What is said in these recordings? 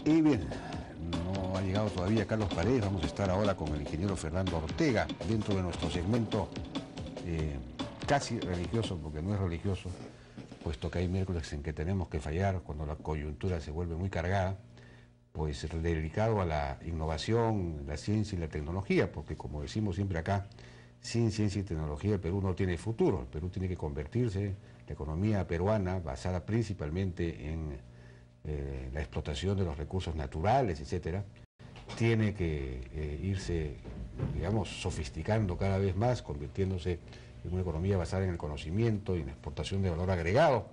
Y bien, no ha llegado todavía Carlos Paredes, vamos a estar ahora con el ingeniero Fernando Ortega dentro de nuestro segmento casi religioso, porque no es religioso, puesto que hay miércoles en que tenemos que fallar cuando la coyuntura se vuelve muy cargada, pues dedicado a la innovación, la ciencia y la tecnología, porque como decimos siempre acá, sin ciencia y tecnología el Perú no tiene futuro. El Perú tiene que convertirse, la economía peruana, basada principalmente en la explotación de los recursos naturales, etcétera, tiene que irse, digamos, sofisticando cada vez más, convirtiéndose en una economía basada en el conocimiento y en la exportación de valor agregado.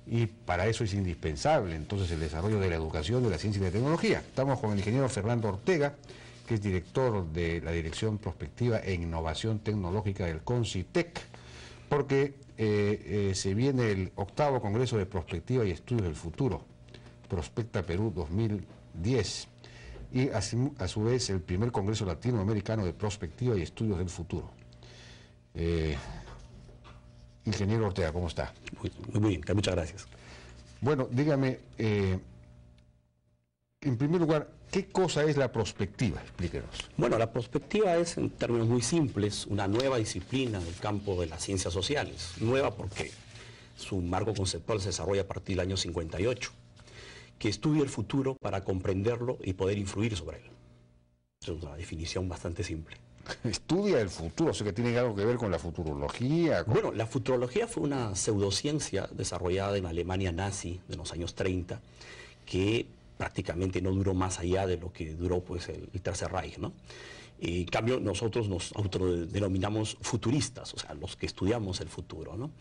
Y para eso es indispensable entonces el desarrollo de la educación, de la ciencia y de la tecnología. Estamos con el ingeniero Fernando Ortega, que es director de la Dirección Prospectiva e Innovación Tecnológica del CONCITEC, porque se viene el 8º Congreso de Prospectiva y Estudios del Futuro, Prospecta Perú 2010, y a su vez el primer Congreso Latinoamericano de Prospectiva y Estudios del Futuro. Ingeniero Ortega, ¿cómo está? Muy bien, muchas gracias. Bueno, dígame, en primer lugar, ¿qué cosa es la prospectiva? Explíquenos. Bueno, la prospectiva es, en términos muy simples, una nueva disciplina del campo de las ciencias sociales. Nueva porque su marco conceptual se desarrolla a partir del año 58, que estudia el futuro para comprenderlo y poder influir sobre él. Es una definición bastante simple. Estudia el futuro, o sea que tiene algo que ver con la futurología. Bueno, la futurología fue una pseudociencia desarrollada en Alemania nazi de los años 30, que prácticamente no duró más allá de lo que duró pues, el Tercer Reich, ¿no? En cambio, nosotros nos autodenominamos futuristas, o sea, los que estudiamos el futuro, ¿no?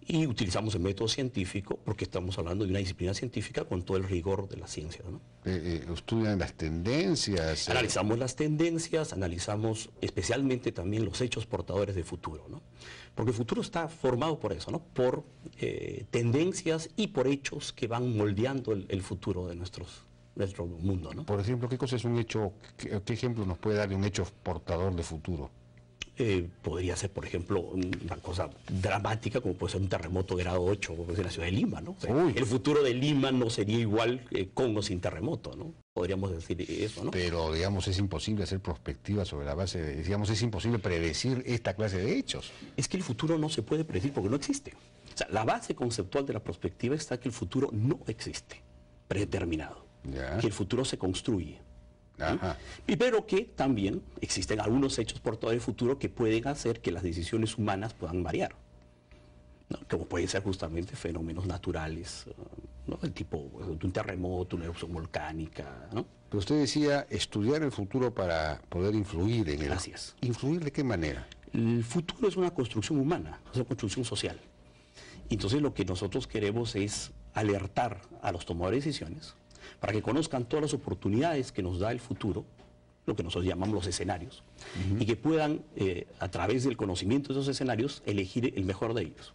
Y utilizamos el método científico porque estamos hablando de una disciplina científica con todo el rigor de la ciencia, ¿no? ¿Estudian las tendencias? Analizamos las tendencias, analizamos especialmente también los hechos portadores de futuro, ¿no? Porque el futuro está formado por eso, ¿no? Por tendencias y por hechos que van moldeando el futuro de nuestro mundo, ¿no? Por ejemplo, ¿qué cosa es un hecho, qué ejemplo nos puede dar de un hecho portador de futuro? Podría ser, por ejemplo, una cosa dramática como puede ser un terremoto de grado 8 en la ciudad de Lima, ¿no? O sea, el futuro de Lima no sería igual con o sin terremoto, ¿no? Podríamos decir eso, ¿no? Pero, digamos, es imposible hacer prospectiva sobre la base de, digamos, es imposible predecir esta clase de hechos. Es que el futuro no se puede predecir porque no existe. O sea, la base conceptual de la prospectiva está que el futuro no existe, predeterminado. Ya. Que el futuro se construye. Ajá. Y pero que también existen algunos hechos portadores del futuro que pueden hacer que las decisiones humanas puedan variar, ¿no? Como pueden ser justamente fenómenos naturales, ¿no? El tipo de un terremoto, una erupción volcánica, ¿no? Pero usted decía estudiar el futuro para poder influir en él. Gracias. ¿Influir de qué manera? El futuro es una construcción humana, es una construcción social. Entonces lo que nosotros queremos es alertar a los tomadores de decisiones para que conozcan todas las oportunidades que nos da el futuro, lo que nosotros llamamos los escenarios, y que puedan, a través del conocimiento de esos escenarios, elegir el mejor de ellos.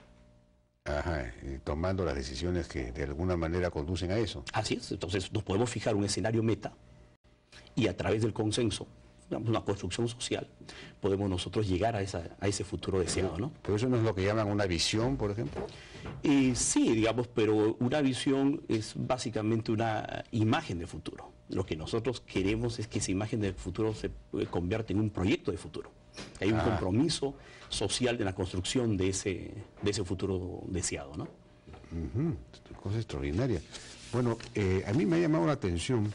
Ajá, tomando las decisiones que de alguna manera conducen a eso. Así es, entonces nos podemos fijar un escenario meta y a través del consenso, digamos, una construcción social, podemos nosotros llegar a ese futuro deseado, ¿no? Pero eso no es lo que llaman una visión, por ejemplo. Sí, digamos, pero una visión es básicamente una imagen de futuro. Lo que nosotros queremos es que esa imagen de futuro se convierta en un proyecto de futuro. Hay un compromiso social de la construcción de ese futuro deseado, ¿no? Cosa extraordinaria. Bueno, a mí me ha llamado la atención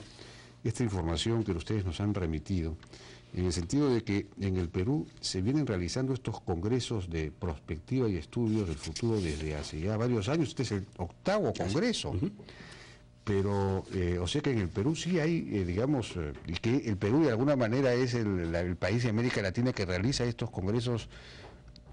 esta información que ustedes nos han remitido, en el sentido de que en el Perú se vienen realizando estos congresos de prospectiva y estudios del futuro desde hace ya varios años. Este es el 8º congreso. Pero, o sea que en el Perú sí hay, digamos, y que el Perú de alguna manera es el país de América Latina que realiza estos congresos,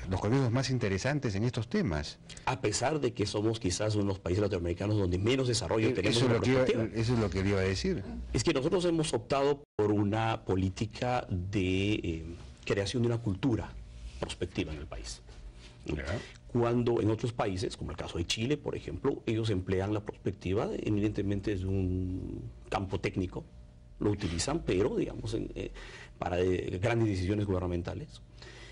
los congresos más interesantes en estos temas. A pesar de que somos quizás uno de los países latinoamericanos donde menos desarrollo tenemos Eso en la perspectiva. Eso es lo que le iba a decir. Es que nosotros hemos optado por una política de creación de una cultura prospectiva en el país. Cuando en otros países, como el caso de Chile, por ejemplo, ellos emplean la prospectiva eminentemente desde un campo técnico, lo utilizan, pero digamos para grandes decisiones gubernamentales.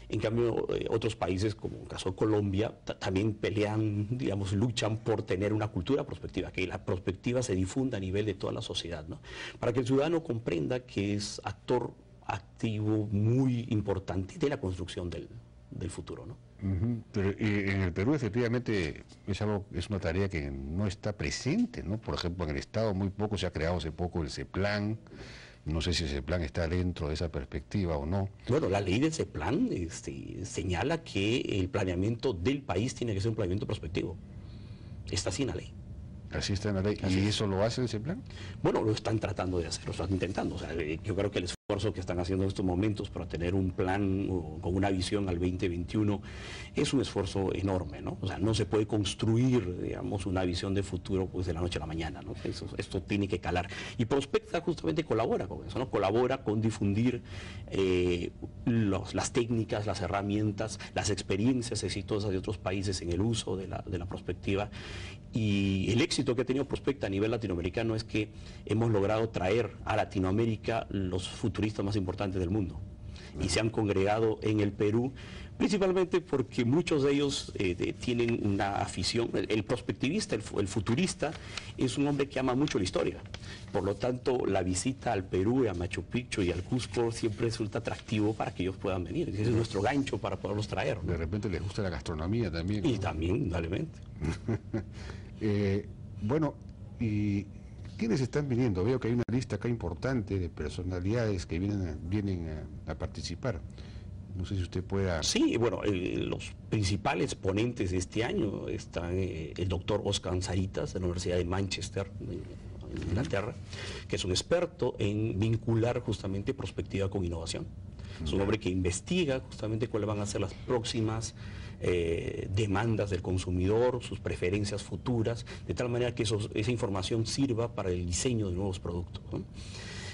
En cambio, otros países, como el caso de Colombia, también pelean, digamos, luchan por tener una cultura prospectiva, que la prospectiva se difunda a nivel de toda la sociedad, ¿no? Para que el ciudadano comprenda que es actor activo muy importante de la construcción del futuro, ¿no? Pero en el Perú efectivamente es una tarea que no está presente, ¿no? Por ejemplo, en el Estado muy poco se ha creado hace poco el CEPLAN. No sé si ese plan está dentro de esa perspectiva o no. Bueno, la ley de ese plan señala que el planeamiento del país tiene que ser un planeamiento prospectivo. Está así en la ley. Así está en la ley. ¿Y eso lo hace ese plan? Bueno, lo están tratando de hacer, lo están intentando. O sea, yo creo que el esfuerzo que están haciendo en estos momentos para tener un plan con una visión al 2021 es un esfuerzo enorme, ¿no? O sea, no se puede construir, digamos, una visión de futuro pues de la noche a la mañana, ¿no? Esto tiene que calar. Y Prospecta justamente colabora con eso, ¿no? Colabora con difundir las técnicas, las herramientas, las experiencias exitosas de otros países en el uso de la prospectiva. Y el éxito que ha tenido Prospecta a nivel latinoamericano es que hemos logrado traer a Latinoamérica los futuristas más importantes del mundo. Y se han congregado en el Perú, principalmente porque muchos de ellos tienen una afición. El prospectivista, el futurista, es un hombre que ama mucho la historia. Por lo tanto, la visita al Perú, a Machu Picchu y al Cusco siempre resulta atractivo para que ellos puedan venir. Ese es nuestro gancho para poderlos traer, ¿no? De repente les gusta la gastronomía también, ¿no? Y también, indudablemente. Bueno, ¿y quiénes están viniendo? Veo que hay una lista acá importante de personalidades que vienen a participar. No sé si usted pueda... Sí, bueno, los principales ponentes de este año están el doctor Oscar Zaritas de la Universidad de Manchester, en Inglaterra, que es un experto en vincular justamente prospectiva con innovación. Es un hombre que investiga justamente cuáles van a ser las próximas demandas del consumidor, sus preferencias futuras, de tal manera que esa información sirva para el diseño de nuevos productos, ¿no?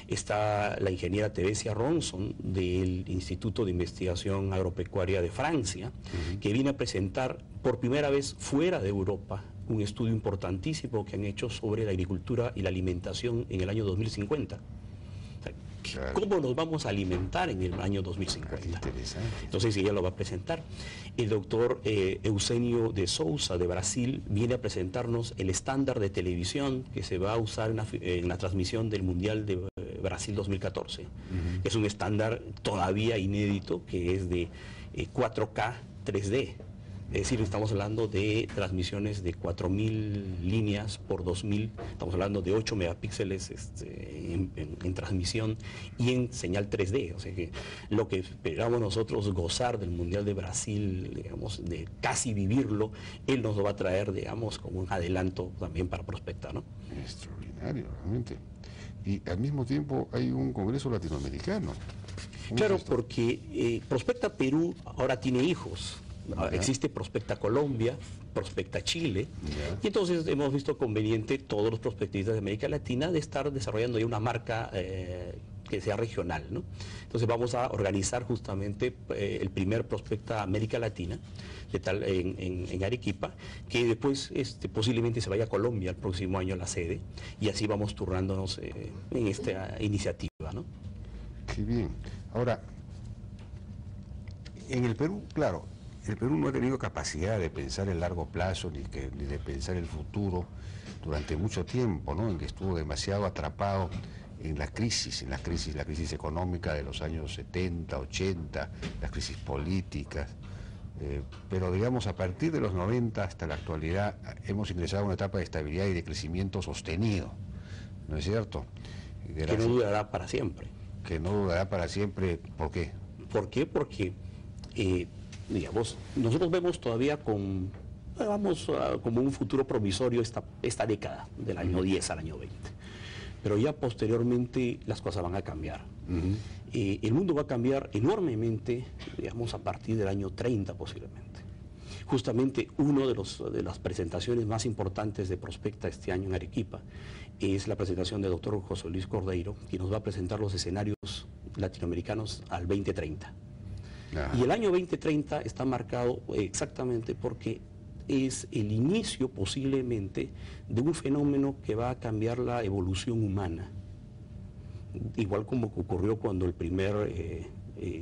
Está la ingeniera Teresia Ronson del Instituto de Investigación Agropecuaria de Francia, que viene a presentar por primera vez fuera de Europa un estudio importantísimo que han hecho sobre la agricultura y la alimentación en el año 2050. Claro. ¿Cómo nos vamos a alimentar en el año 2050? Interesante. Entonces ella lo va a presentar. El doctor Eusenio de Souza de Brasil viene a presentarnos el estándar de televisión que se va a usar en la transmisión del Mundial de Brasil 2014. Es un estándar todavía inédito que es de 4K 3D. Es decir, estamos hablando de transmisiones de 4.000 líneas por 2.000, estamos hablando de 8 megapíxeles en transmisión y en señal 3D. O sea que lo que esperamos nosotros gozar del Mundial de Brasil, digamos, de casi vivirlo, él nos lo va a traer, digamos, como un adelanto también para Prospecta, ¿no? Extraordinario, realmente. Y al mismo tiempo hay un congreso latinoamericano. Claro, porque Prospecta Perú ahora tiene hijos. Existe Prospecta Colombia, Prospecta Chile, y entonces hemos visto conveniente todos los prospectistas de América Latina de estar desarrollando ya una marca que sea regional, ¿no? Entonces vamos a organizar justamente el primer Prospecta América Latina en Arequipa, que después posiblemente se vaya a Colombia el próximo año a la sede, y así vamos turnándonos en esta iniciativa, ¿no? Qué bien. Ahora, en el Perú, claro, el Perú no ha tenido capacidad de pensar el largo plazo ni de pensar el futuro durante mucho tiempo, ¿no? En que estuvo demasiado atrapado en la crisis económica de los años 70, 80, las crisis políticas. Pero digamos, a partir de los 90 hasta la actualidad hemos ingresado a una etapa de estabilidad y de crecimiento sostenido, ¿no es cierto? Que no durará para siempre. Que no durará para siempre, ¿por qué? ¿Por qué? Porque... digamos, nosotros vemos todavía como un futuro provisorio esta década, del año 10 al año 20. Pero ya posteriormente las cosas van a cambiar. El mundo va a cambiar enormemente, digamos, a partir del año 30 posiblemente. Justamente una de las presentaciones más importantes de Prospecta este año en Arequipa es la presentación del doctor José Luis Cordeiro, que nos va a presentar los escenarios latinoamericanos al 2030. Y el año 2030 está marcado exactamente porque es el inicio posiblemente de un fenómeno que va a cambiar la evolución humana. Igual como ocurrió cuando el primer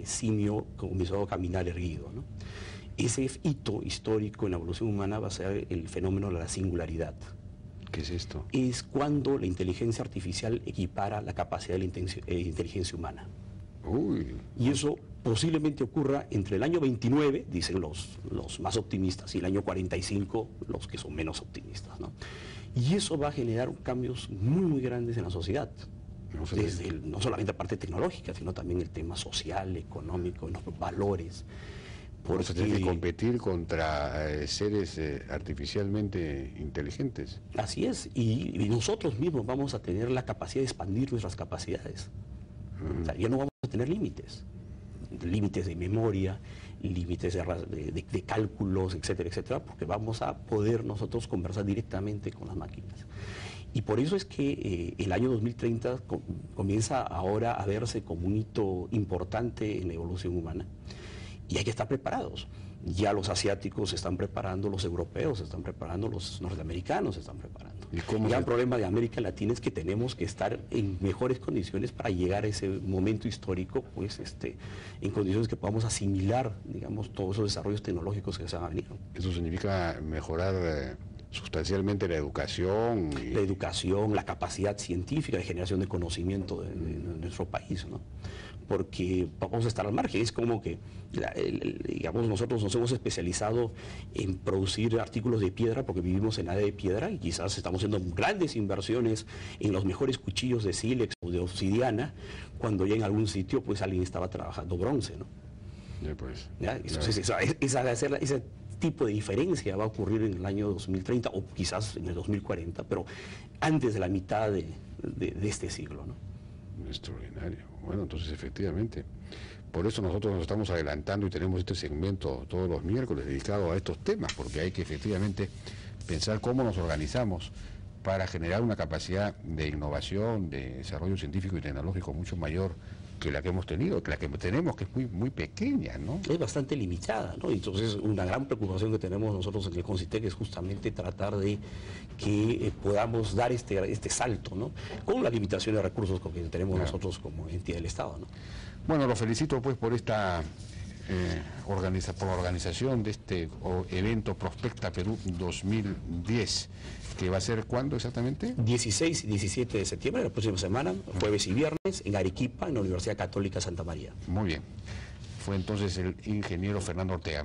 simio comenzó a caminar erguido, ¿no? Ese hito histórico en la evolución humana va a ser el fenómeno de la singularidad. ¿Qué es esto? Es cuando la inteligencia artificial equipara la capacidad de la inteligencia humana. Uy. Y eso posiblemente ocurra entre el año 29, dicen los más optimistas, y el año 45, los que son menos optimistas, ¿no? Y eso va a generar cambios muy, muy grandes en la sociedad. No solamente la parte tecnológica, sino también el tema social, económico, los valores. Vamos a tener que competir contra seres artificialmente inteligentes. Así es, y nosotros mismos vamos a tener la capacidad de expandir nuestras capacidades. O sea, ya no vamos a tener límites de memoria, límites de cálculos, etcétera, etcétera, porque vamos a poder nosotros conversar directamente con las máquinas. Y por eso es que el año 2030 comienza ahora a verse como un hito importante en la evolución humana. Y hay que estar preparados. Ya los asiáticos se están preparando, los europeos se están preparando, los norteamericanos se están preparando. Ya el problema de América Latina es que tenemos que estar en mejores condiciones para llegar a ese momento histórico, pues en condiciones que podamos asimilar, digamos, todos esos desarrollos tecnológicos que se van a venir. Eso significa mejorar sustancialmente la educación. La educación, la capacidad científica de generación de conocimiento de nuestro país, ¿no? Porque vamos a estar al margen. Es como que, digamos, nosotros nos hemos especializado en producir artículos de piedra porque vivimos en área de piedra y quizás estamos haciendo grandes inversiones en los mejores cuchillos de sílex o de obsidiana, cuando ya en algún sitio pues alguien estaba trabajando bronce, ¿no? Ya, pues. ¿Ya? Entonces, ese tipo de diferencia va a ocurrir en el año 2030 o quizás en el 2040, pero antes de la mitad de este siglo, ¿no? Extraordinario. Bueno, entonces efectivamente, por eso nosotros nos estamos adelantando y tenemos este segmento todos los miércoles dedicado a estos temas, porque hay que efectivamente pensar cómo nos organizamos para generar una capacidad de innovación, de desarrollo científico y tecnológico mucho mayor que la que hemos tenido, que la que tenemos, que es muy, muy pequeña, ¿no? Es bastante limitada, ¿no? Entonces, una gran preocupación que tenemos nosotros en el CONCITEC es justamente tratar de que podamos dar este salto, ¿no? Con las limitaciones de recursos que tenemos nosotros como entidad del Estado, ¿no? Bueno, lo felicito pues por esta por la organización de este evento Prospecta Perú 2010, que va a ser ¿cuándo exactamente? 16 y 17 de septiembre, la próxima semana, jueves y viernes, en Arequipa, en la Universidad Católica Santa María. Muy bien. Fue entonces el ingeniero Fernando Ortega.